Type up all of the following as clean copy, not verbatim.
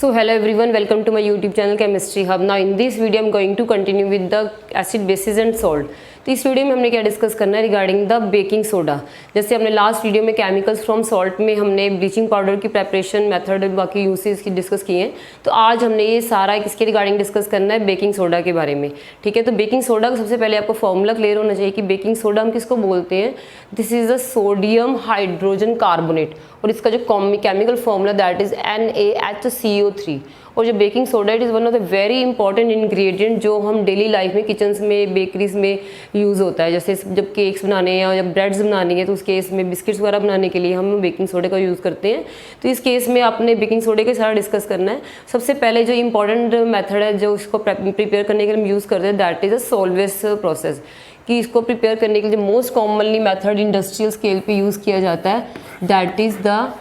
So hello everyone, welcome to my YouTube channel Chemistry Hub. Now in this video I'm going to continue with the acid, bases and salt. तो इस video में हमने क्या discuss करना है regarding the baking soda. जैसे हमने last video में केमिकल्स फ्रॉम सॉल्ट में हमने ब्लीचिंग पाउडर की प्रेपरेशन मेथड बाकी यूसेज की डिस्कस किए हैं, तो आज हमने ये सारा किसके रिगार्डिंग डिस्कस करना है, बेकिंग सोडा के बारे में। ठीक है, तो बेकिंग सोडा का सबसे पहले आपको फॉर्मूला क्लियर होना चाहिए कि बेकिंग सोडा हम किसको बोलते हैं। This is the sodium hydrogen carbonate और इसका जो chemical formula that is NaHCO3। और जो baking soda it is one of the very important ingredient जो हम डेली लाइफ में किचन्स में बेकरीज में यूज़ होता है। जैसे जब केक्स बनाने हैं या जब ब्रेड्स बनानी है तो उस केस में बिस्किट्स वगैरह बनाने के लिए हम बेकिंग सोडे का यूज़ करते हैं। तो इस केस में आपने बेकिंग सोडे के सारा डिस्कस करना है। सबसे पहले जो इंपॉर्टेंट मेथड है जो इसको प्रिपेयर करने के लिए हम यूज़ करते हैं that is a solves process. कि इसको प्रिपेयर करने के लिए most commonly method industrial scale पे यूज़ किया जाता है that is the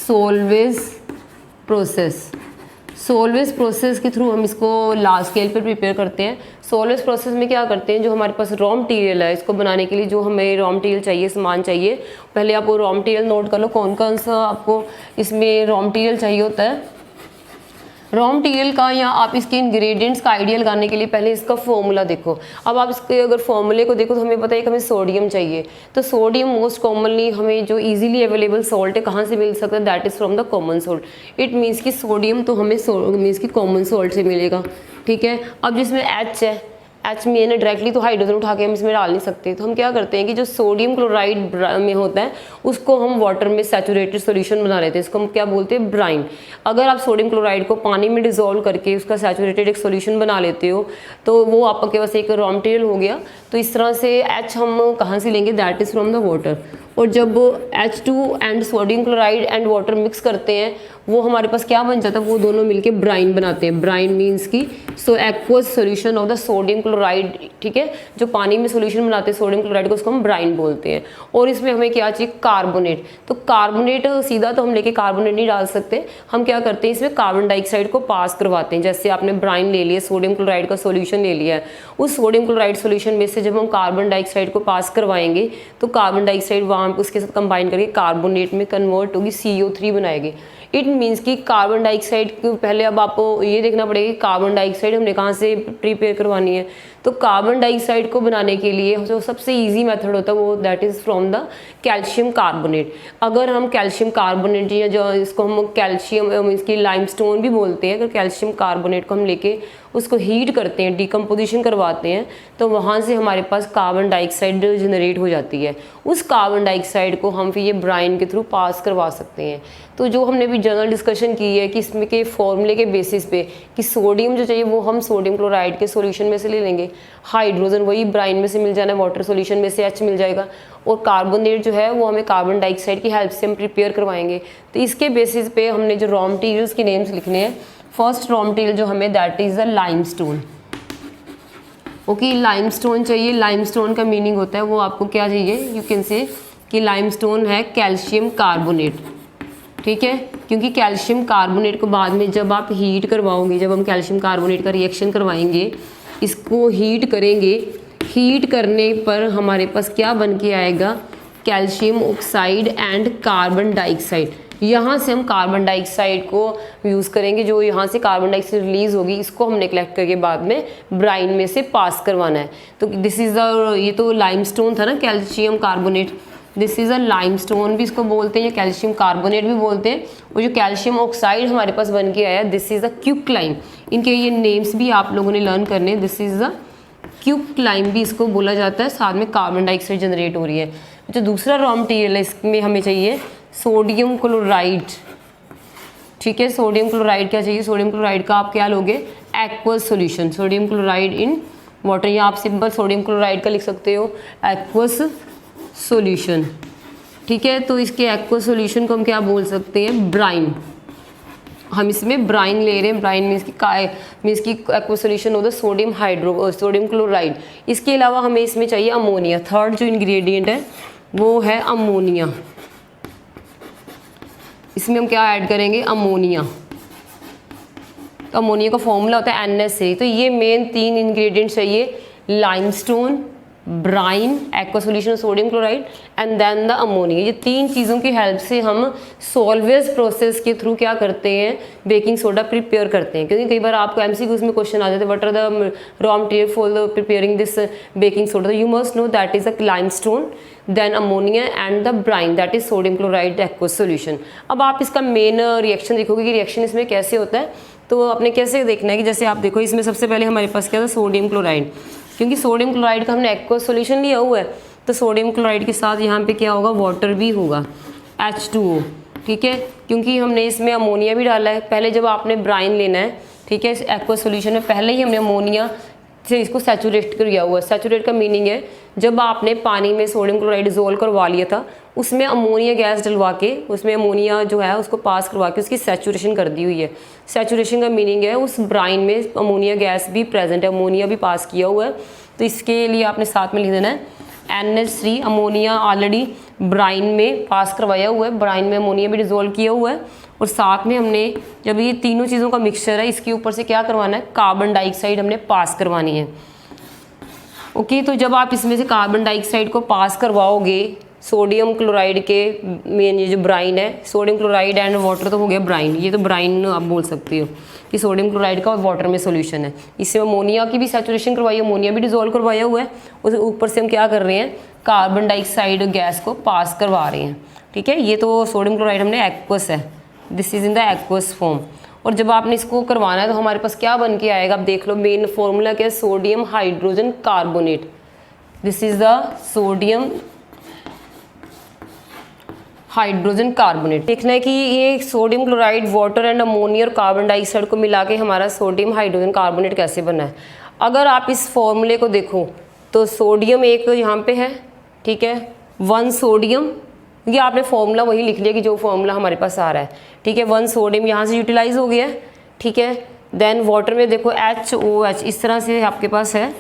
solves process. Solves process के थ्रू हम इसको लार्ज स्केल पर प्रिपेयर करते हैं। सोल्वेस प्रोसेस में क्या करते हैं, जो हमारे पास रॉ मटेरियल है इसको बनाने के लिए जो हमें रॉ मटेरियल चाहिए, सामान चाहिए, पहले आप वो रॉ मटेरियल नोट कर लो कौन कौन सा आपको इसमें रॉ मटेरियल चाहिए होता है। रॉ मटेरियल का या आप इसके इंग्रेडिएंट्स का आइडिया लगाने के लिए पहले इसका फॉर्मूला देखो। अब आप इसके अगर फॉर्मूले को देखो तो हमें पता है कि हमें सोडियम चाहिए, तो सोडियम मोस्ट कॉमनली हमें जो इजीली अवेलेबल सॉल्ट है कहाँ से मिल सकता है, that is from the common salt. It means कि सोडियम तो हमें मीन्स कि कॉमन सॉल्ट से मिलेगा। ठीक है, अब जिसमें H है, H में ना डायरेक्टली तो हाइड्रोजन उठा के हम इसमें डाल नहीं सकते, तो हम क्या करते हैं कि जो सोडियम क्लोराइड में होता है उसको हम वाटर में सैचुरेटेड सॉल्यूशन बना लेते हैं, इसको हम क्या बोलते हैं, ब्राइन। अगर आप सोडियम क्लोराइड को पानी में डिसॉल्व करके उसका सैचुरेटेड एक सॉल्यूशन बना लेते हो तो वो आपके पास एक रॉ मटेरियल हो गया। तो इस तरह से H हम कहाँ से लेंगे, that is from the water. और जब H2 and sodium chloride and water mix करते हैं वो हमारे पास क्या बन जाता है, वो दोनों मिलके ब्राइन बनाते हैं। ब्राइन मीन्स की so aqueous solution of the sodium chloride. ठीक है, जो पानी में सॉल्यूशन बनाते हैं सोडियम क्लोराइड को उसको हम ब्राइन बोलते हैं। और इसमें हमें क्या चाहिए, कार्बोनेट। तो कार्बोनेट सीधा तो हम लेके कार्बोनेट नहीं डाल सकते, हम क्या करते हैं इसमें कार्बन डाइऑक्साइड को पास करवाते हैं। जैसे आपने ब्राइन ले लिया, सोडियम क्लोराइड का सॉल्यूशन ले लिया है, उस सोडियम क्लोराइड सॉल्यूशन में से जब हम कार्बन डाइऑक्साइड को पास करवाएंगे तो कार्बन डाइऑक्साइड वहाँ उसके साथ कंबाइन करके कार्बोनेट में कन्वर्ट होगी, CO3 बनाएगी। इट मीन्स कि कार्बन डाइऑक्साइड को पहले अब आपको ये देखना पड़ेगा कि कार्बन डाइऑक्साइड हमने कहाँ से प्रिपेयर करवानी है। तो कार्बन डाइऑक्साइड को बनाने के लिए जो सबसे इजी मेथड होता है वो that is from the calcium carbonate. अगर हम कैल्शियम कार्बोनेट या जो इसको हम कैल्शियम इसकी लाइमस्टोन भी बोलते हैं, अगर कैल्शियम कार्बोनेट को हम लेके उसको हीट करते हैं, डिकम्पोजिशन करवाते हैं, तो वहाँ से हमारे पास कार्बन डाइऑक्साइड जनरेट हो जाती है। उस कार्बन डाइऑक्साइड को हम फिर ये ब्राइन के थ्रू पास करवा सकते हैं। तो जो हमने भी जनरल डिस्कशन की है कि इसमें के फॉर्मूले के बेसिस पे कि सोडियम जो चाहिए वो हम सोडियम क्लोराइड के सॉल्यूशन में से ले लेंगे, हाइड्रोजन वही ब्राइन में से मिल जाना है, वाटर सॉल्यूशन में से H मिल जाएगा, और कार्बोनेट जो है वो हमें कार्बन डाइऑक्साइड की हेल्प से हम प्रिपेयर करवाएंगे। तो इसके बेसिस पे हमने जो रॉ मटीरियल्स के नेम्स लिखने हैं, फर्स्ट रॉ मटीरियल जो हमें that is the limestone. Okay, limestone चाहिए। लाइमस्टोन का मीनिंग होता है वो आपको क्या चाहिए, यू कैन से कि लाइमस्टोन है कैल्शियम कार्बोनेट। ठीक है, क्योंकि कैल्शियम कार्बोनेट को बाद में जब आप हीट करवाओगे, जब हम कैल्शियम कार्बोनेट का रिएक्शन करवाएंगे, इसको हीट करेंगे, हीट करने पर हमारे पास क्या बन के आएगा, calcium oxide and carbon dioxide. यहाँ से हम कार्बन डाइऑक्साइड को यूज़ करेंगे, जो यहाँ से कार्बन डाइऑक्साइड रिलीज होगी इसको हमने कलेक्ट करके बाद में ब्राइन में से पास करवाना है। तो दिस इज़ द, ये तो लाइमस्टोन था ना calcium carbonate, this is a limestone भी इसको बोलते हैं या कैल्शियम कार्बोनेट भी बोलते हैं। और जो कैल्शियम ऑक्साइड हमारे पास बन के आया दिस इज़ द क्विकलाइम। इनके ये नेम्स भी आप लोगों ने लर्न करने, दिस इज़ द क्विकलाइम भी इसको बोला जाता है। साथ में कार्बन डाइऑक्साइड जनरेट हो रही है। जो दूसरा रॉ मटीरियल है इसमें हमें चाहिए सोडियम क्लोराइड। ठीक है, सोडियम क्लोराइड क्या चाहिए, सोडियम क्लोराइड का आप क्या लोगे, aqueous solution. Sodium chloride in water, या आप सिंपल सोडियम क्लोराइड का लिख सकते हो एक्वस सॉल्यूशन। ठीक है, तो इसके एक्वस सॉल्यूशन को हम क्या बोल सकते हैं, ब्राइन। हम इसमें ब्राइन ले रहे हैं, ब्राइन मीन्स की एक्वस सॉल्यूशन होता है सोडियम क्लोराइड। इसके अलावा हमें इसमें चाहिए अमोनिया। थर्ड जो इंग्रेडिएंट है वो है अमोनिया। इसमें हम क्या ऐड करेंगे, अमोनिया। तो अमोनिया का फॉर्मूला होता है NaCl। तो ये मेन 3 इंग्रेडिएंट चाहिए, limestone, brine, aqua solution sodium chloride and then the ammonia. ये तीन चीज़ों की हेल्प से हम सॉल्वेज प्रोसेस के थ्रू क्या करते हैं, बेकिंग सोडा प्रिपेयर करते हैं। क्योंकि कई बार आपको एमसीक्यूज में क्वेश्चन आ जाते हैं, what are the raw material for preparing this baking soda, you must know that is a limestone, then ammonia and the brine that is sodium chloride aqua solution. अब आप इसका मेन रिएक्शन देखोगे कि reaction इसमें कैसे होता है। तो आपने कैसे देखना है कि जैसे आप देखो इसमें सबसे पहले हमारे पास क्या था, सोडियम क्लोराइड। क्योंकि सोडियम क्लोराइड का हमने एक्वा सॉल्यूशन लिया हुआ है, तो सोडियम क्लोराइड के साथ यहाँ पे क्या होगा, वाटर भी होगा, H2O, ठीक है। क्योंकि हमने इसमें अमोनिया भी डाला है। पहले जब आपने ब्राइन लेना है, ठीक है, इस एक्वा सॉल्यूशन में पहले ही हमने अमोनिया से इसको सैचुरेट किया हुआ है। सैचुरेट का मीनिंग है जब आपने पानी में सोडियम क्लोराइड डिजोल्व करवा लिया था, उसमें अमोनिया गैस डलवा के, उसमें अमोनिया जो है उसको पास करवा के उसकी सैचुरेशन कर दी हुई है। सैचुरेशन का मीनिंग है उस ब्राइन में अमोनिया गैस भी प्रेजेंट है, अमोनिया भी पास किया हुआ है। तो इसके लिए आपने साथ में लिख देना है NH3, अमोनिया ऑलरेडी ब्राइन में पास करवाया हुआ है, ब्राइन में अमोनिया भी डिजोल्व किया हुआ है। और साथ में हमने जब ये तीनों चीज़ों का मिक्सचर है, इसके ऊपर से क्या करवाना है, कार्बन डाइऑक्साइड हमने पास करवानी है। ओके, तो जब आप इसमें से कार्बन डाइऑक्साइड को पास करवाओगे सोडियम क्लोराइड के मेन ये जो ब्राइन है, सोडियम क्लोराइड एंड वाटर तो हो गया ब्राइन, ये तो ब्राइन आप बोल सकते हो कि सोडियम क्लोराइड का वाटर में सोल्यूशन है। इसमें अमोनिया की भी सैचुरेशन करवाई है, अमोनिया भी डिजोल्व करवाया हुआ है। उस ऊपर से हम क्या कर रहे हैं, कार्बन डाइऑक्साइड गैस को पास करवा रहे हैं, ठीक है। ये तो सोडियम क्लोराइड हमने एक्वस है, this is in the aqueous form. और जब आपने इसको करवाना है तो हमारे पास क्या बन के आएगा, आप देख लो मेन फॉर्मूला क्या है, sodium hydrogen carbonate. This is the sodium hydrogen carbonate. देखना है कि ये sodium chloride, water and ammonia और कार्बन डाइऑक्साइड को मिला के हमारा सोडियम हाइड्रोजन कार्बोनेट कैसे बना है। अगर आप इस फॉर्मूले को देखो तो सोडियम एक यहाँ पे है, ठीक है, 1 सोडियम, ये आपने फॉर्मूला वही लिख लिया कि जो फॉर्मूला हमारे पास आ रहा है, ठीक है। 1 सोडियम यहाँ से यूटिलाइज हो गया है, ठीक है। देन वाटर में देखो HOH इस तरह से आपके पास है,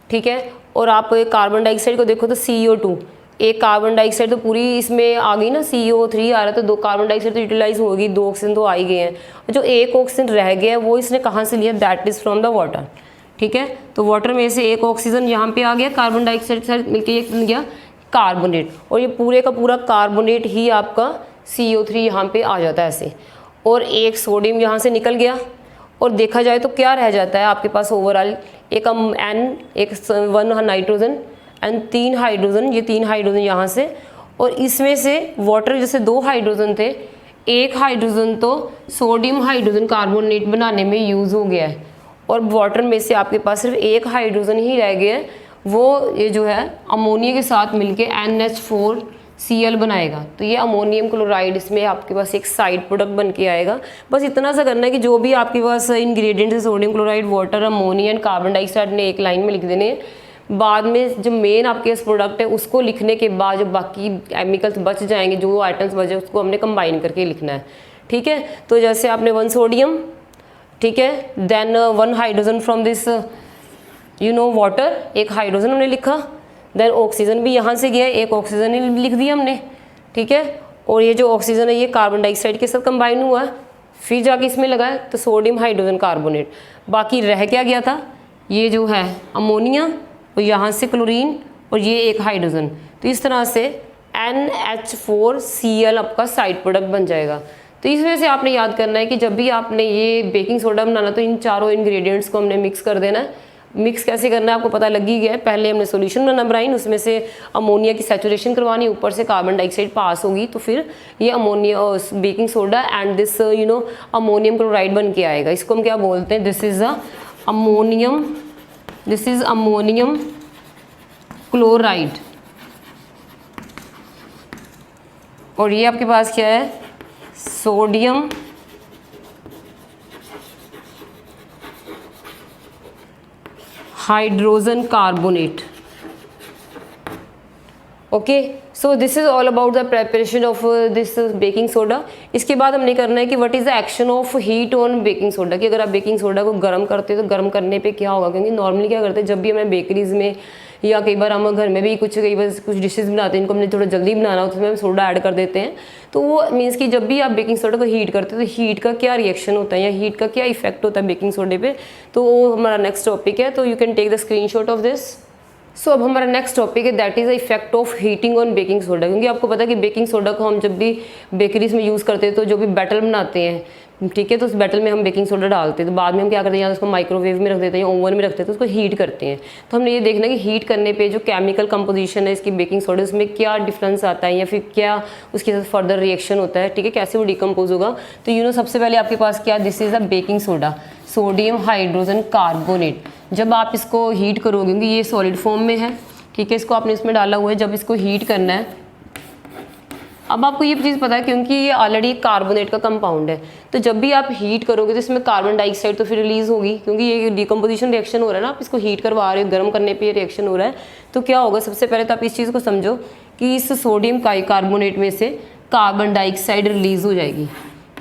ठीक है। और आप कार्बन डाइऑक्साइड को देखो तो CO2, एक कार्बन डाइऑक्साइड तो पूरी इसमें आ गई ना, CO3 आ रहा है तो 2 कार्बन डाइऑक्साइड तो यूटिलाइज होगी, 2 ऑक्सीजन तो आ ही गए हैं। जो एक ऑक्सीजन रह गया है वो इसने कहाँ से लिया, that is from the water, ठीक है। तो वाटर में से एक ऑक्सीजन यहाँ पे आ गया, कार्बन डाइऑक्साइड के साथ मिलकर एक बन गया कार्बोनेट, और ये पूरे का पूरा कार्बोनेट ही आपका CO3 यहाँ पे आ जाता है ऐसे। और एक सोडियम यहाँ से निकल गया, और देखा जाए तो क्या रह जाता है आपके पास ओवरऑल, एक N, एक 1 नाइट्रोजन एंड 3 हाइड्रोजन, ये 3 हाइड्रोजन यहाँ से। और इसमें से वाटर जैसे 2 हाइड्रोजन थे, एक हाइड्रोजन तो सोडियम हाइड्रोजन कार्बोनेट बनाने में यूज़ हो गया है, और वाटर में से आपके पास सिर्फ एक हाइड्रोजन ही रह गया है, वो ये जो है अमोनिया के साथ मिलके NH4Cl बनाएगा। तो ये अमोनियम क्लोराइड इसमें आपके पास एक साइड प्रोडक्ट बन के आएगा। बस इतना सा करना है कि जो भी आपके पास इंग्रेडिएंट्स है, sodium chloride, water, ammonia and carbon dioxide ने एक लाइन में लिख देने हैं। बाद में जो मेन आपके पास प्रोडक्ट है उसको लिखने के बाद जो बाकी केमिकल्स बच जाएंगे, जो आइटम्स बचे उसको हमने कंबाइन करके लिखना है, ठीक है। तो जैसे आपने 1 सोडियम, ठीक है, then 1 hydrogen from this water, एक हाइड्रोजन हमने लिखा, देन ऑक्सीजन भी यहाँ से गया, एक ऑक्सीजन ही लिख दिया हमने, ठीक है। और ये जो ऑक्सीजन है ये कार्बन डाइऑक्साइड के साथ कंबाइन हुआ है, फिर जाके इसमें लगा है तो सोडियम हाइड्रोजन कार्बोनेट। बाकी रह क्या गया था, ये जो है अमोनिया, और यहाँ से क्लोरीन, और ये एक हाइड्रोजन। तो इस तरह से NH4Cl आपका साइड प्रोडक्ट बन जाएगा। तो इस वजह से आपने याद करना है कि जब भी आपने ये बेकिंग सोडा बनाना तो इन चारों इंग्रेडिएंट्स को हमने मिक्स कर देना है। मिक्स कैसे करना है आपको पता लग ही गया है। पहले हमने सॉल्यूशन बनाना ब्राइन, उसमें से अमोनिया की सैचुरेशन करवानी, ऊपर से कार्बन डाइऑक्साइड पास होगी, तो फिर ये ammonia baking soda and this ammonium chloride बन के आएगा। इसको हम क्या बोलते हैं, दिस इज अमोनियम क्लोराइड। और ये आपके पास क्या है, sodium hydrogen carbonate. Okay, so this is all about the preparation of this baking soda. इसके बाद हमने करना है कि what is the action of heat on baking soda, कि अगर आप बेकिंग सोडा को गर्म करते हो तो गर्म करने पे क्या होगा। क्योंकि नॉर्मली क्या करते हैं, जब भी हमें बेकरीज में या कई बार हम घर में भी कुछ डिशेज बनाते हैं, इनको हमने थोड़ा जल्दी बनाना हो तो उसमें हम सोडा ऐड कर देते हैं। तो वो मीन्स कि जब भी आप बेकिंग सोडा को हीट करते हो तो हीट का क्या रिएक्शन होता है या हीट का क्या इफेक्ट होता है बेकिंग सोडे पे, तो वो हमारा नेक्स्ट टॉपिक है। तो you can take the screenshot of this. So अब हमारा नेक्स्ट टॉपिक है that is the effect of heating on baking soda. क्योंकि आपको पता है कि बेकिंग सोडा को हम जब भी बेकरीज में यूज़ करते हैं तो जो भी बैटर बनाते हैं, ठीक है, तो उस बैटर में हम बेकिंग सोडा डालते हैं, तो बाद में हम क्या करते हैं, या उसको माइक्रोवेव में रख देते हैं या ओवन में रखते हैं, तो उसको हीट करते हैं। तो हमने ये देखना कि हीट करने पे जो केमिकल कंपोजिशन है इसकी बेकिंग सोडा, उसमें क्या डिफरेंस आता है या फिर क्या उसके साथ फर्दर रिएक्शन होता है, ठीक है, कैसे वो डिकम्पोज होगा। तो सबसे पहले आपके पास क्या, this is a baking soda, sodium hydrogen carbonate. जब आप इसको हीट करोगे, क्योंकि ये सॉलिड फॉर्म में है, ठीक है, इसको आपने इसमें डाला हुआ है, जब इसको हीट करना है, अब आपको ये चीज़ पता है क्योंकि ये ऑलरेडी कार्बोनेट का कंपाउंड है, तो जब भी आप हीट करोगे तो इसमें कार्बन डाइऑक्साइड तो फिर रिलीज होगी, क्योंकि ये डिकम्पोजिशन रिएक्शन हो रहा है ना, आप इसको हीट करवा रहे हो, गर्म करने पे ये रिएक्शन हो रहा है। तो क्या होगा, सबसे पहले तो आप इस चीज़ को समझो कि इस सोडियम कार्बोनेट में से कार्बन डाइऑक्साइड रिलीज हो जाएगी,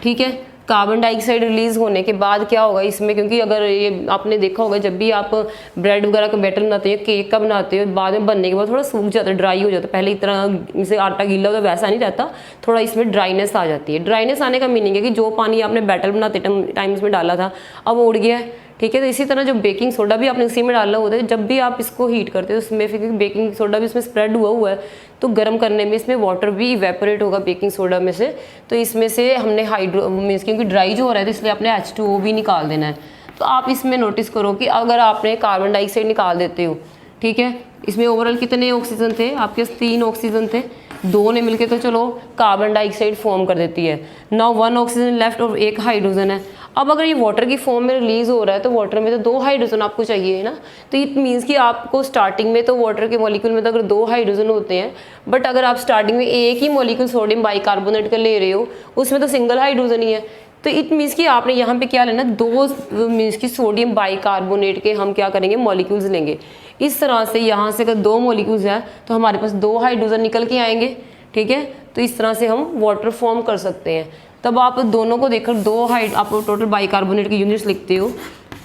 ठीक है। कार्बन डाइऑक्साइड रिलीज होने के बाद क्या होगा इसमें, क्योंकि अगर ये आपने देखा होगा जब भी आप ब्रेड वगैरह का बैटर बनाते हो, केक का बनाते हो, बाद में बनने के बाद थोड़ा सूख जाता है, ड्राई हो जाता है, पहले इतना जैसे आटा गीला होता है वैसा नहीं रहता, थोड़ा इसमें ड्राइनेस आ जाती है। ड्राइनेस आने का मीनिंग है कि जो पानी आपने बैटर बनाते टाइम इसमें डाला था अब उड़ गया है, ठीक है। तो इसी तरह जो बेकिंग सोडा भी आपने उसी में डाला होता है, जब भी आप इसको हीट करते हो उसमें फिर बेकिंग सोडा भी इसमें स्प्रेड हुआ है, तो गर्म करने में इसमें वाटर भी इवेपोरेट होगा बेकिंग सोडा में से, तो इसमें से हमने हाइड्रो मीन्स क्योंकि ड्राई जो हो रहा है तो इसलिए आपने H2O भी निकाल देना है। तो आप इसमें नोटिस करो कि अगर आपने कार्बन डाइऑक्साइड निकाल देते हो, ठीक है, इसमें ओवरऑल कितने ऑक्सीजन थे आपके पास, 3 ऑक्सीजन थे, 2 ने मिलके तो चलो कार्बन डाइऑक्साइड फॉर्म कर देती है। नाउ 1 ऑक्सीजन लेफ्ट और 1 हाइड्रोजन है। अब अगर ये वाटर की फॉर्म में रिलीज हो रहा है तो वाटर में तो 2 हाइड्रोजन आपको चाहिए है ना, तो इट मीन्स कि आपको स्टार्टिंग में तो वाटर के मॉलिक्यूल में तो अगर 2 हाइड्रोजन होते हैं, बट अगर आप स्टार्टिंग में एक ही मॉलिक्यूल सोडियम बाइकार्बोनेट का ले रहे हो उसमें तो सिंगल हाइड्रोजन ही है, तो इट मीन्स कि आपने यहाँ पे क्या लेना, 2 मीन्स कि सोडियम बाइकार्बोनेट के हम क्या करेंगे, मॉलिक्यूल्स लेंगे। इस तरह से यहाँ से अगर 2 मॉलिक्यूल्स हैं तो हमारे पास 2 हाइड्रोजन निकल के आएंगे, ठीक है। तो इस तरह से हम वाटर फॉर्म कर सकते हैं। तब आप दोनों को देखकर 2 आप टोटल बाइकार्बोनेट की यूनिट्स लिखते हो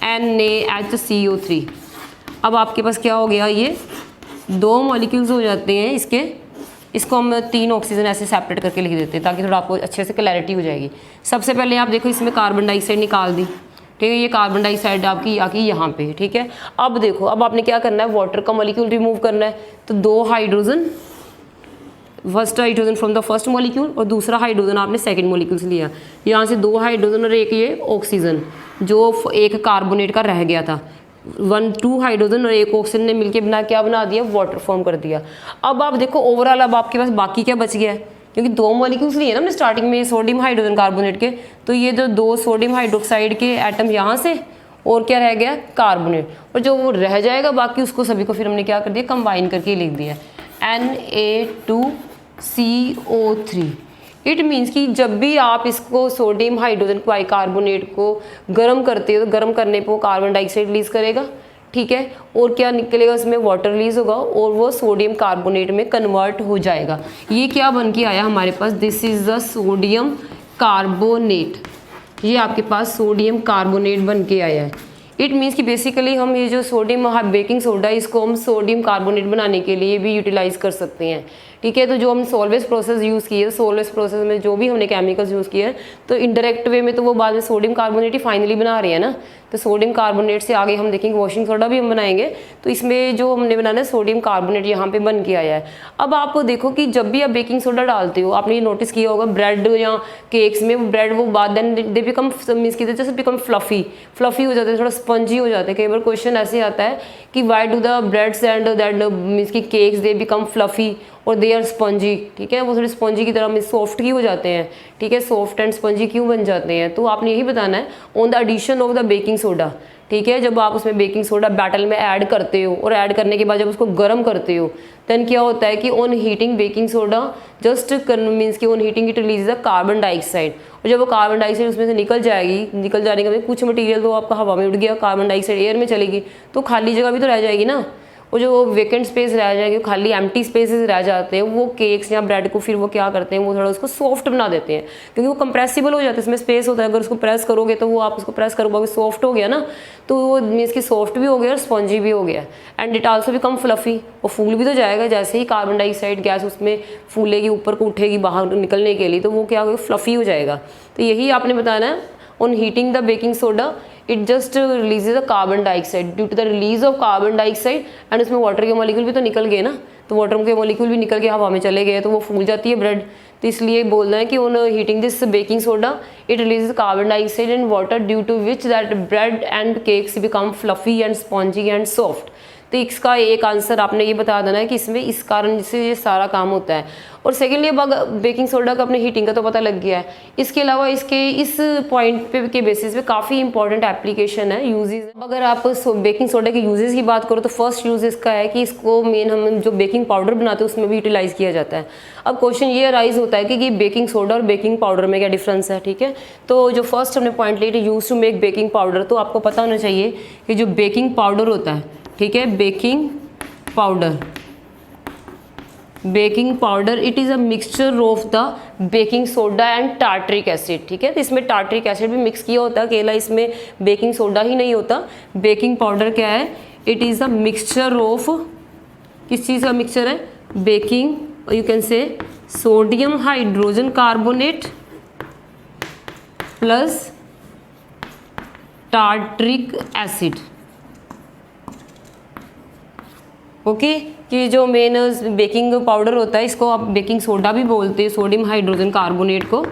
NaHCO3। अब आपके पास क्या हो गया, ये 2 मॉलिक्यूल्स हो जाते हैं इसको हम 3 ऑक्सीजन ऐसे सेपरेट करके लिख देते हैं ताकि थोड़ा आपको अच्छे से क्लैरिटी हो जाएगी। सबसे पहले आप देखो इसमें कार्बन डाइऑक्साइड निकाल दी, ठीक है, ये कार्बन डाइऑक्साइड आपकी आकी यहाँ पे, ठीक है। अब देखो, अब आपने क्या करना है, वाटर का मॉलिक्यूल रिमूव करना है, तो 2 hydrogen, first hydrogen from the first molecule और दूसरा हाइड्रोजन आपने सेकंड मॉलिक्यूल से लिया, यहाँ से 2 हाइड्रोजन और 1 ये ऑक्सीजन जो एक कार्बोनेट का रह गया था, 2 हाइड्रोजन और 1 ऑक्सीजन ने मिलकर क्या बना दिया, वाटर फॉर्म कर दिया। अब आप देखो ओवरऑल अब आपके पास बाकी क्या बच गया है, क्योंकि 2 मॉलिक्यूल्स लिए ना हमने स्टार्टिंग में सोडियम हाइड्रोजन कार्बोनेट के, तो ये जो 2 सोडियम हाइड्रोक्साइड के एटम यहाँ से और क्या रह गया, कार्बोनेट, और जो वो रह जाएगा बाकी उसको सभी को फिर हमने क्या कर दिया, कंबाइन करके लिख दिया Na2CO3। इट मीन्स कि जब भी आप इसको सोडियम हाइड्रोजन बाइकार्बोनेट को गर्म करते हो तो गर्म करने पर वो कार्बन डाइऑक्साइड रिलीज करेगा, ठीक है, और क्या निकलेगा, उसमें वाटर रिलीज होगा और वो सोडियम कार्बोनेट में कन्वर्ट हो जाएगा। ये क्या बन के आया हमारे पास, this is the sodium carbonate, ये आपके पास सोडियम कार्बोनेट बन के आया है। इट मीन्स कि बेसिकली हम ये जो सोडियम बेकिंग सोडा इसको हम सोडियम कार्बोनेट बनाने के लिए भी यूटिलाइज कर सकते हैं, ठीक है। तो जो हम सोलवेज प्रोसेस यूज़ किए, सोलवेज प्रोसेस में जो भी हमने केमिकल्स यूज़ किए हैं, तो इनडायरेक्ट वे में तो वो बाद में सोडियम कार्बोनेट ही फाइनली बना रहे हैं ना, तो सोडियम कार्बोनेट से आगे हम देखेंगे वॉशिंग सोडा भी हम बनाएंगे, तो इसमें जो हमने बनाना है सोडियम कार्बोनेट यहाँ पे बन के आया है। अब आप देखो कि जब भी आप बेकिंग सोडा डालते हो, आपने ये नोटिस किया होगा ब्रेड या केक्स में ब्रेड वो बाद देन दे बिकम मीन्स की जैसे बिकम फ्लफी हो जाते हैं, थोड़ा स्पंजी हो जाते हैं। कई बार क्वेश्चन ऐसे आता है कि why do the breads and that means की केक्स दे बिकम फ्लफी और दे आर स्पंजी, ठीक है, वो थोड़ी स्पंजी की तरह सॉफ्ट ही हो जाते हैं, ठीक है, सॉफ्ट एंड स्पंजी क्यों बन जाते हैं, तो आपने यही बताना है on the addition of the baking soda, ठीक है। जब आप उसमें बेकिंग सोडा बैटर में ऐड करते हो और ऐड करने के बाद जब उसको गर्म करते हो देन क्या होता है कि on heating baking soda just means कि on heating it release the carbon dioxide, और जब वो कार्बन डाइऑक्साइड उसमें से निकल जाने के बाद कुछ मटेरियल तो आपका हवा में उड़ गया, कार्बन डाइऑक्साइड एयर में चलेगी, तो खाली जगह भी तो रह जाएगी ना, वो जो वेकेंट स्पेस रह जाएगी, खाली एम्प्टी स्पेसेस रह जाते हैं, वो केक्स या ब्रेड को फिर वो क्या करते हैं, वो थोड़ा उसको सॉफ्ट बना देते हैं, क्योंकि वो कंप्रेसिबल हो जाता है, इसमें स्पेस होता है, अगर उसको प्रेस करोगे तो वो आप उसको प्रेस करोगे सॉफ्ट हो गया ना, तो वो मीन्स की सॉफ्ट भी हो गया और स्पॉन्जी भी हो गया, and it also become fluffy, वो फूल भी तो जाएगा, जैसे ही कार्बन डाइऑक्साइड गैस उसमें फूलेगी ऊपर को उठेगी बाहर निकलने के लिए, तो वो क्या होगा, फ्लफी हो जाएगा। तो यही आपने बताना है on heating the baking soda it just releases the carbon dioxide due to the release of carbon dioxide and उसमें वाटर के मॉलिक्यूल भी तो निकल गए ना, तो वाटर के मॉलिक्यूल भी निकल के हवा में चले गए तो वो फूल जाती है ब्रेड। तो इसलिए बोल रहे हैं कि on heating this baking soda it releases carbon dioxide and water due to which that bread and cakes become fluffy and spongy and soft. तो इसका एक आंसर आपने ये बता देना है कि इसमें इस कारण से ये सारा काम होता है। और सेकेंडली अब बेकिंग सोडा का अपने हीटिंग का तो पता लग गया है, इसके अलावा इसके इस पॉइंट पे के बेसिस पे काफ़ी इंपॉर्टेंट एप्लीकेशन है, यूजेस। अगर आप बेकिंग सोडा के यूजेस की बात करो तो फर्स्ट यूज इसका है कि इसको मेन हम जो बेकिंग पाउडर बनाते हैं उसमें भी यूटिलाइज किया जाता है। अब क्वेश्चन ये अराइज होता है कि बेकिंग सोडा और बेकिंग पाउडर में क्या डिफरेंस है, ठीक है। तो जो फर्स्ट हमने पॉइंट लिया use to make baking powder, तो आपको पता होना चाहिए कि जो बेकिंग पाउडर होता है, ठीक है, baking powder it is a mixture of the baking soda and tartaric acid, ठीक है। तो इसमें टार्टरिक एसिड भी मिक्स किया होता है, अकेला इसमें बेकिंग सोडा ही नहीं होता। बेकिंग पाउडर क्या है, it is a mixture of, किस चीज़ का मिक्सचर है, baking, you can say sodium hydrogen carbonate plus tartaric acid. Okay कि जो मेन बेकिंग पाउडर होता है इसको आप बेकिंग सोडा भी बोलते हैं, सोडियम हाइड्रोजन कार्बोनेट को।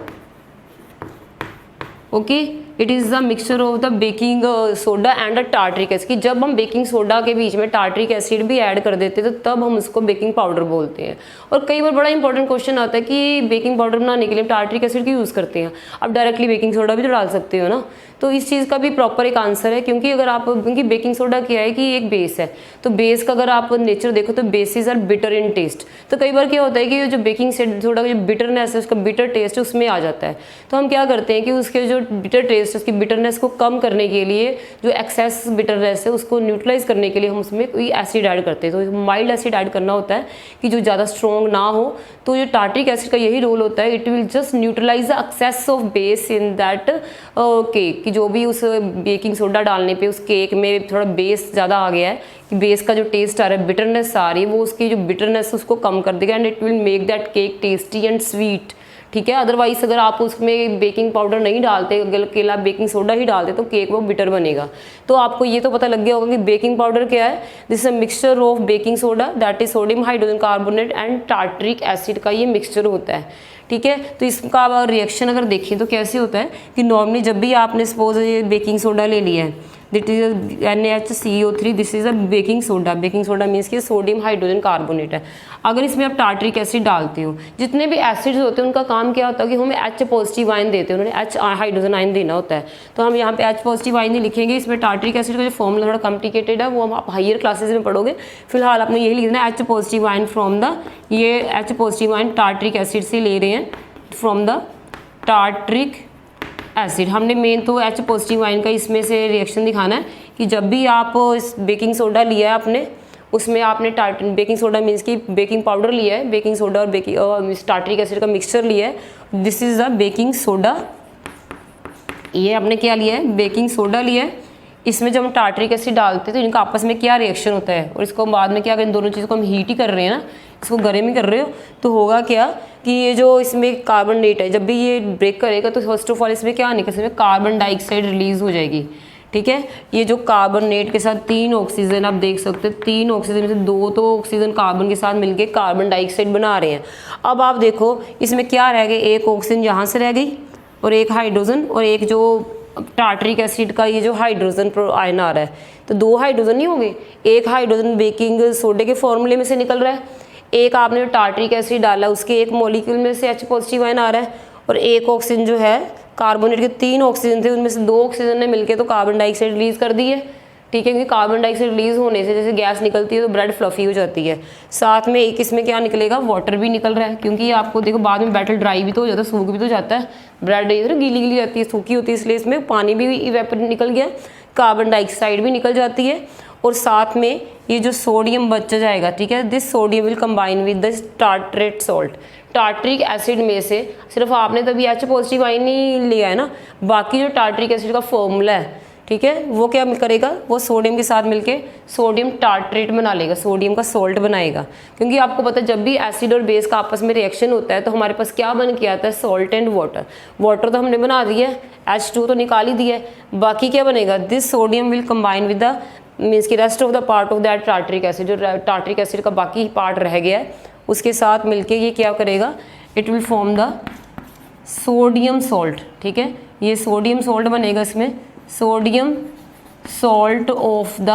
Okay it is the mixture of the baking soda and the tartaric acid, कि जब हम बेकिंग सोडा के बीच में टार्टरिक एसिड भी ऐड कर देते हैं तो तब हम उसको बेकिंग पाउडर बोलते हैं। और कई बार बड़ा इंपॉर्टेंट क्वेश्चन आता है कि बेकिंग पाउडर बनाने के लिए टार्टरिक एसिड क्यों यूज़ करते हैं, आप डायरेक्टली बेकिंग सोडा भी तो डाल सकते हो ना। तो इस चीज़ का भी प्रॉपर एक आंसर है, क्योंकि अगर आप, क्योंकि बेकिंग सोडा क्या है कि एक बेस है, तो बेस का अगर आप नेचर देखो तो bases are bitter in taste. तो कई बार क्या होता है कि जो बेकिंग सोडा का जो बिटरनेस है, उसका बिटर टेस्ट है, उसमें आ जाता है। तो हम क्या करते हैं कि उसके जो बिटर टेस्ट है, उसकी बिटरनेस को कम करने के लिए, जो एक्सेस बिटरनेस है उसको न्यूट्रलाइज करने के लिए हम उसमें कोई एसिड ऐड करते हैं। तो माइल्ड एसिड ऐड करना होता है कि जो ज़्यादा स्ट्रॉन्ग ना हो। तो जो टार्टरिक एसिड का यही रोल होता है, it will just neutralise the excess of base in that cake, कि जो भी उस बेकिंग सोडा डालने पे उस केक में थोड़ा बेस ज़्यादा आ गया है, कि बेस का जो टेस्ट आ रहा है, बिटरनेस आ रही है, वो उसकी जो बिटरनेस उसको कम कर देगा and it will make that cake tasty and sweet, ठीक है। अदरवाइज अगर आप उसमें बेकिंग पाउडर नहीं डालते, अकेला बेकिंग सोडा ही डालते तो केक वो बिटर बनेगा। तो आपको ये तो पता लग गया होगा कि बेकिंग पाउडर क्या है, this is a mixture of baking soda that is sodium hydrogen carbonate and tartaric acid का ये मिक्सचर होता है, ठीक है। तो इसका रिएक्शन अगर देखें तो कैसे होता है कि नॉर्मली जब भी आपने सपोज ये बेकिंग सोडा ले लिया है, that is NaHCO3, this is a baking soda. Baking soda means कि सोडियम हाइड्रोजन कार्बोनेट है। अगर इसमें आप टार्टरिक एसिड डालते हो, जितने भी एसिड्स होते हैं उनका काम क्या होता है कि हमें H पॉजिटिव आयन देते हैं, उन्होंने H हाइड्रोजन आयन देना होता है। तो हम यहाँ पे H पॉजिटिव आयन ही लिखेंगे। इसमें टार्टरिक एसिड का जो फॉर्मूला थोड़ा कॉम्प्लिकेटेड है, वो हम आप हायर क्लासेस में पढ़ोगे। फिलहाल आपने यही लिखना है H positive ion from the, ये H positive ion tartaric acid से ले रहे हैं, फ्रॉम द टार्टरिक एसिड। हमने मेन तो H पॉजिटिव आयन का इसमें से रिएक्शन दिखाना है कि जब भी आप इस बेकिंग सोडा लिया है आपने, उसमें आपने बेकिंग सोडा मीन्स कि बेकिंग पाउडर लिया है, बेकिंग सोडा और टार्टरिक एसिड का मिक्सचर लिया है, this is the baking soda. ये आपने क्या लिया है, बेकिंग सोडा लिया है। इसमें जब हम टार्टरिक एसिड डालते हैं तो इनका आपस में क्या रिएक्शन होता है, और इसको बाद में क्या करें, दोनों चीज़ों को हम हीट ही कर रहे हैं ना, इसको गर्म ही कर रहे हो, तो होगा क्या कि ये जो इसमें कार्बोनेट है, जब भी ये ब्रेक करेगा तो फर्स्ट ऑफ ऑल इसमें क्या निकल, इसमें कार्बन डाइऑक्साइड रिलीज हो जाएगी, ठीक है। ये जो कार्बोनेट के साथ 3 ऑक्सीजन आप देख सकते हैं, 3 ऑक्सीजन में से 2 तो ऑक्सीजन कार्बन के साथ मिलके कार्बन डाइऑक्साइड बना रहे हैं। अब आप देखो इसमें क्या रह गए, एक ऑक्सीजन यहाँ से रह गई और एक हाइड्रोजन, और एक जो टार्टरिक एसिड का ये जो हाइड्रोजन आयन आ रहा है, तो 2 हाइड्रोजन नहीं हो गए, एक हाइड्रोजन बेकिंग सोडे के फॉर्मूले में से निकल रहा है, एक आपने टार्टरिक एसिड डाला उसके एक मॉलिक्यूल में से H पॉजिटिव आयन आ रहा है, और एक ऑक्सीजन जो है कार्बोनेट के 3 ऑक्सीजन थे उनमें से 2 ऑक्सीजन ने मिलकर तो कार्बन डाइऑक्साइड रिलीज कर दी है, ठीक है। क्योंकि कार्बन डाइऑक्साइड रिलीज होने से जैसे गैस निकलती है तो ब्रेड फ्लफी हो जाती है। साथ में एक इसमें क्या निकलेगा, वाटर भी निकल रहा है, क्योंकि आपको देखो बाद में बैटर ड्राई भी तो हो जाता है, सूख भी तो जाता है, ब्रेड इधर गीली गीली जाती है, सूखी होती है, इसलिए इसमें पानी भी इवेपोरेट निकल गया, कार्बन डाइऑक्साइड भी निकल जाती है, और साथ में ये जो सोडियम बच जाएगा, ठीक है, this sodium will combine with the tartrate salt. Tartaric acid में से सिर्फ आपने तभी H पॉजिटिव आयन नहीं लिया है ना, बाकी जो टार्टरिक एसिड का फॉर्मूला है, ठीक है, वो क्या करेगा, वो सोडियम के साथ मिलके सोडियम टार्ट्रेट बना लेगा, सोडियम का सॉल्ट बनाएगा। क्योंकि आपको पता है जब भी एसिड और बेस का आपस में रिएक्शन होता है तो हमारे पास क्या बन के आता है, सॉल्ट एंड वाटर। वाटर तो हमने बना दिया है, H2 तो निकाल ही दिया है, बाकी क्या बनेगा, this sodium will combine with the means की rest of the part of that tartaric acid, जो टार्ट्रिक एसिड का बाकी पार्ट रह गया है उसके साथ मिलके ये क्या करेगा, it will form the sodium salt. ठीक है, ये सोडियम सॉल्ट बनेगा, इसमें sodium salt of the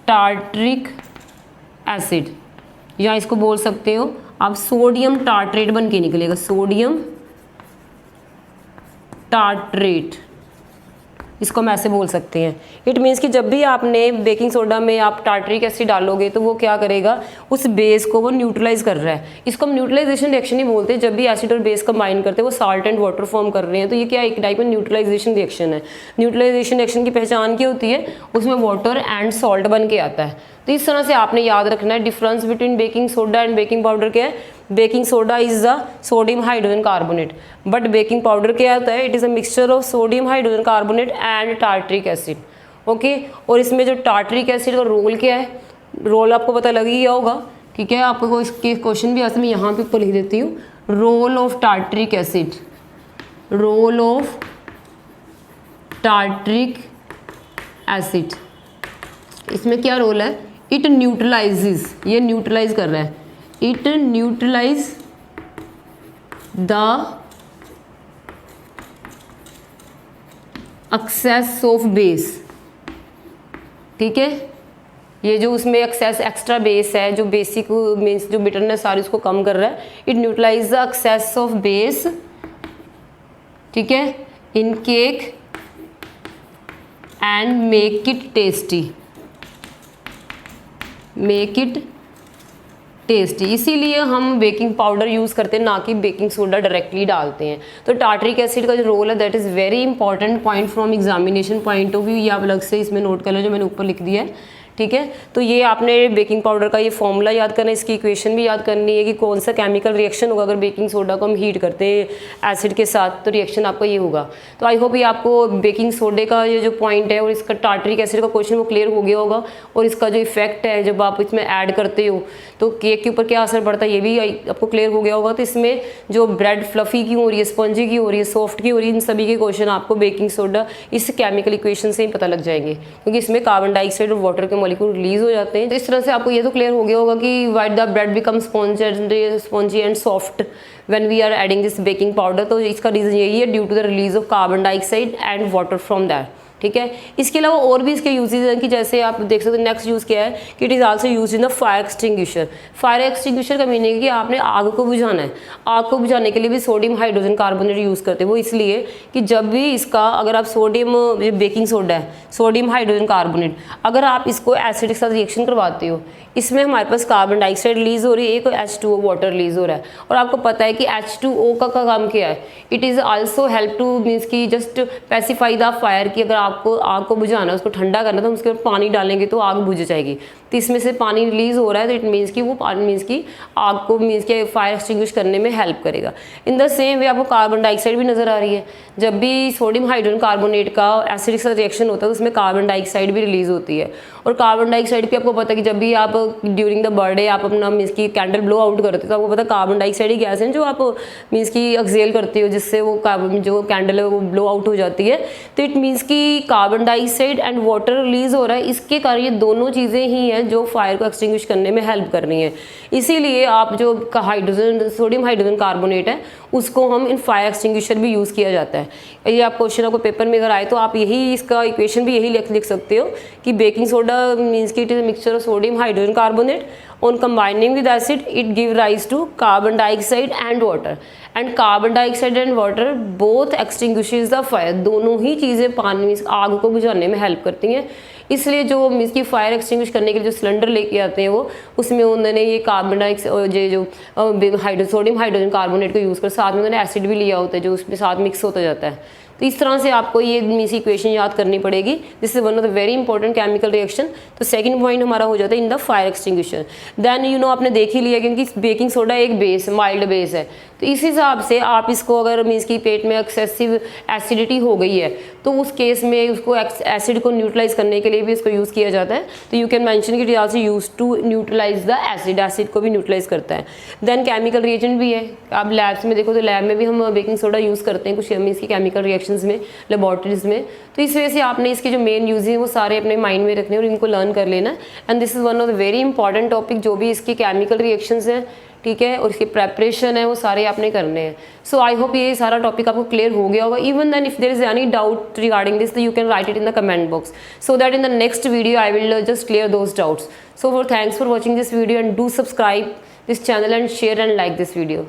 tartaric acid, या इसको बोल सकते हो आप सोडियम टार्ट्रेट बन के निकलेगा, सोडियम टार्ट्रेट, इसको हम ऐसे बोल सकते हैं। इट मीन्स कि जब भी आपने बेकिंग सोडा में आप टार्ट्रिक एसिड डालोगे तो वो क्या करेगा, उस बेस को वो न्यूट्रलाइज कर रहा है। इसको हम न्यूट्रलाइजेशन रिएक्शन ही बोलते हैं। जब भी एसिड और बेस कंबाइन करते हैं वो साल्ट एंड वाटर फॉर्म कर रहे हैं, तो ये क्या एक टाइप में न्यूट्रलाइजेशन रिएक्शन है। न्यूट्रलाइजेशन रिएक्शन की पहचान क्या होती है, उसमें वाटर एंड सॉल्ट बन के आता है। तो इस तरह से आपने याद रखना है। Difference between baking soda and baking powder क्या है, baking soda is the sodium hydrogen carbonate, but baking powder क्या होता है, it is a mixture of sodium hydrogen carbonate and tartaric acid. Okay, और इसमें जो टार्ट्रिक एसिड का role क्या है, रोल आपको पता लग ही गया होगा। ठीक है, आपको इसके क्वेश्चन भी ऐसे मैं यहाँ पे ऊपर लिख देती हूँ, role of tartaric acid, role of tartaric acid, इसमें क्या रोल है, इट न्यूट्रलाइजेज, ये न्यूट्रलाइज कर रहा है, it neutralise the excess of base. ठीक है, ये जो उसमें एक्सेस एक्स्ट्रा बेस है, जो बेसिक मीन्स जो बिटरनेस सारी उसको कम कर रहा है, it neutralise the excess of base. ठीक है, in cake and make it tasty, make it tasty. इसीलिए हम बेकिंग पाउडर यूज़ करते हैं, ना कि बेकिंग सोडा डायरेक्टली डालते हैं। तो टार्ट्रिक एसिड का जो रोल है that is very important point from examination point of view. ये आप अलग से इसमें नोट कर लो जो मैंने ऊपर लिख दिया है। ठीक है, तो ये आपने बेकिंग पाउडर का ये फॉर्मूला याद करना है, इसकी इक्वेशन भी याद करनी है कि कौन सा केमिकल रिएक्शन होगा अगर बेकिंग सोडा को हम हीट करते हैं एसिड के साथ, तो रिएक्शन आपका ये होगा। तो आई होप ये आपको बेकिंग सोडे का ये जो पॉइंट है और इसका टार्ट्रिक एसिड का क्वेश्चन वो क्लियर हो गया होगा। और इसका जो इफेक्ट है जब आप इसमें ऐड करते हो तो केक के ऊपर क्या असर पड़ता है ये भी आपको क्लियर हो गया होगा। तो इसमें जो ब्रेड फ्लफी क्यों हो रही है, स्पंजी की हो रही है, सॉफ्ट की हो रही है, इन सभी के क्वेश्चन आपको बेकिंग सोडा इस केमिकल इक्वेशन से ही पता लग जाएंगे, क्योंकि इसमें कार्बन डाइऑक्साइड और वाटर के मॉलिक्यूल रिलीज हो जाते हैं। तो इस तरह से आपको ये तो क्लियर हो गया होगा कि why the bread become spongy and soft when we are adding this baking powder. तो इसका रीजन यही है, due to the release of carbon dioxide and water from that. ठीक है, इसके अलावा और भी इसके यूजेज हैं कि जैसे आप देख सकते हो नेक्स्ट यूज़ क्या है कि it is also use in the fire extinguisher. Fire extinguisher का मीनिंग है कि आपने आग को बुझाना है। आग को बुझाने के लिए भी सोडियम हाइड्रोजन कार्बोनेट यूज़ करते हैं। वो इसलिए कि जब भी इसका अगर आप सोडियम बेकिंग सोडा है, सोडियम हाइड्रोजन कार्बोनेट, अगर आप इसको एसिड के साथ रिएक्शन करवाते हो, इसमें हमारे पास कार्बन डाइऑक्साइड रिलीज हो रही है, एक H2O वाटर रिलीज हो रहा है। और आपको पता है कि H2O का काम क्या है, it is also help two means की जस्ट पैसिफाई द फायर, की अगर आपको आग को बुझाना है, उसको ठंडा करना, तो उसके ऊपर पानी डालेंगे तो आग बुझ जाएगी। तो इसमें से पानी रिलीज हो रहा है, तो इट मीन्स कि वो पानी मीन्स की आग को मीन्स के फायर एक्सटिंग्विश करने में हेल्प करेगा। इन द सेम वे आपको कार्बन डाइऑक्साइड भी नजर आ रही है। जब भी सोडियम हाइड्रोजन कार्बोनेट का एसिड के साथ रिएक्शन होता है तो उसमें कार्बन डाइऑक्साइड भी रिलीज होती है। और कार्बन डाइऑक्साइड की आपको पता है कि जब भी आप ड्यूरिंग द बर्थडे आप अपना मीन्स की कैंडल ब्लो आउट करते हो तो आपको पता है कार्बन डाइऑक्साइड ही गैस है जो आप मीन्स की एक्सेल करते हो, जिससे वो जो कैंडल है वो ब्लो आउट हो जाती है। तो इट मीन्स कि carbon dioxide and water release हो रहा है, इसके कारण ये दोनों चीज़ें ही हैं जो फायर को एक्सटिंग्विश करने में हेल्प कर रही हैं। इसीलिए आप जो हाइड्रोजन सोडियम हाइड्रोजन कार्बोनेट है उसको हम इन फायर एक्सटिंग्विशर भी यूज़ किया जाता है। ये आप क्वेश्चन आपको पेपर में अगर आए तो आप यही इसका इक्वेशन भी यही लिख सकते हो कि बेकिंग सोडा मीन्स की it is mixture of sodium hydrogen carbonate on combining with acid it give rise to carbon dioxide and water and carbon dioxide and water both extinguishes the fire। दोनों ही चीज़ें पानी आग को बुझाने में help करती हैं। इसलिए जो मीन्स की फायर एक्सटिंग्विश करने के लिए जो सिलेंडर लेके आते हैं वो उसमें उन्होंने ये कार्बन डाइऑक्साइड जो सोडियम हाइड्रोजन कार्बोनेट को यूज़ कर, साथ में उन्होंने एसिड भी लिया होता है जो उसमें साथ मिक्स होता जाता है। तो इस तरह से आपको ये मीन्स इक्वेशन याद करनी पड़ेगी। This is one of the very important chemical reaction. तो सेकंड पॉइंट हमारा हो जाता है in the fire extinguisher. Then you know आपने देख ही लिया क्योंकि बेकिंग सोडा एक बेस माइल्ड बेस है, तो इस हिसाब से आप इसको अगर मीन्स की पेट में एक्सेसिव एसिडिटी हो गई है तो उस केस में उसको एसिड को न्यूट्रलाइज करने के लिए भी इसको यूज़ किया जाता है। तो यू कैन मेंशन कि it is also used to neutralise the acid, acid को भी न्यूट्रलाइज करता है। देन केमिकल रिएजेंट भी है, आप लैब्स में देखो तो लैब में भी हम बेकिंग सोडा यूज़ करते हैं कुछ मीन्स की केमिकल रिएक्शंस में, लेबॉर्ट्रीज में। तो इस वजह से आपने इसके जो मेन यूज है वो सारे अपने माइंड में रखने और इनको लर्न कर लेना। And this is one of the very important topic, जो भी इसके केमिकल रिएक्शंस हैं, ठीक है, और इसकी प्रेपरेशन है वो सारे आपने करने हैं। सो आई होप ये सारा टॉपिक आपको क्लियर हो गया होगा। Even then if there is any doubt regarding this you can write it in the comment box so that in the next video I will just clear those doubts. So thanks for watching this video and do subscribe this channel and share and like this video.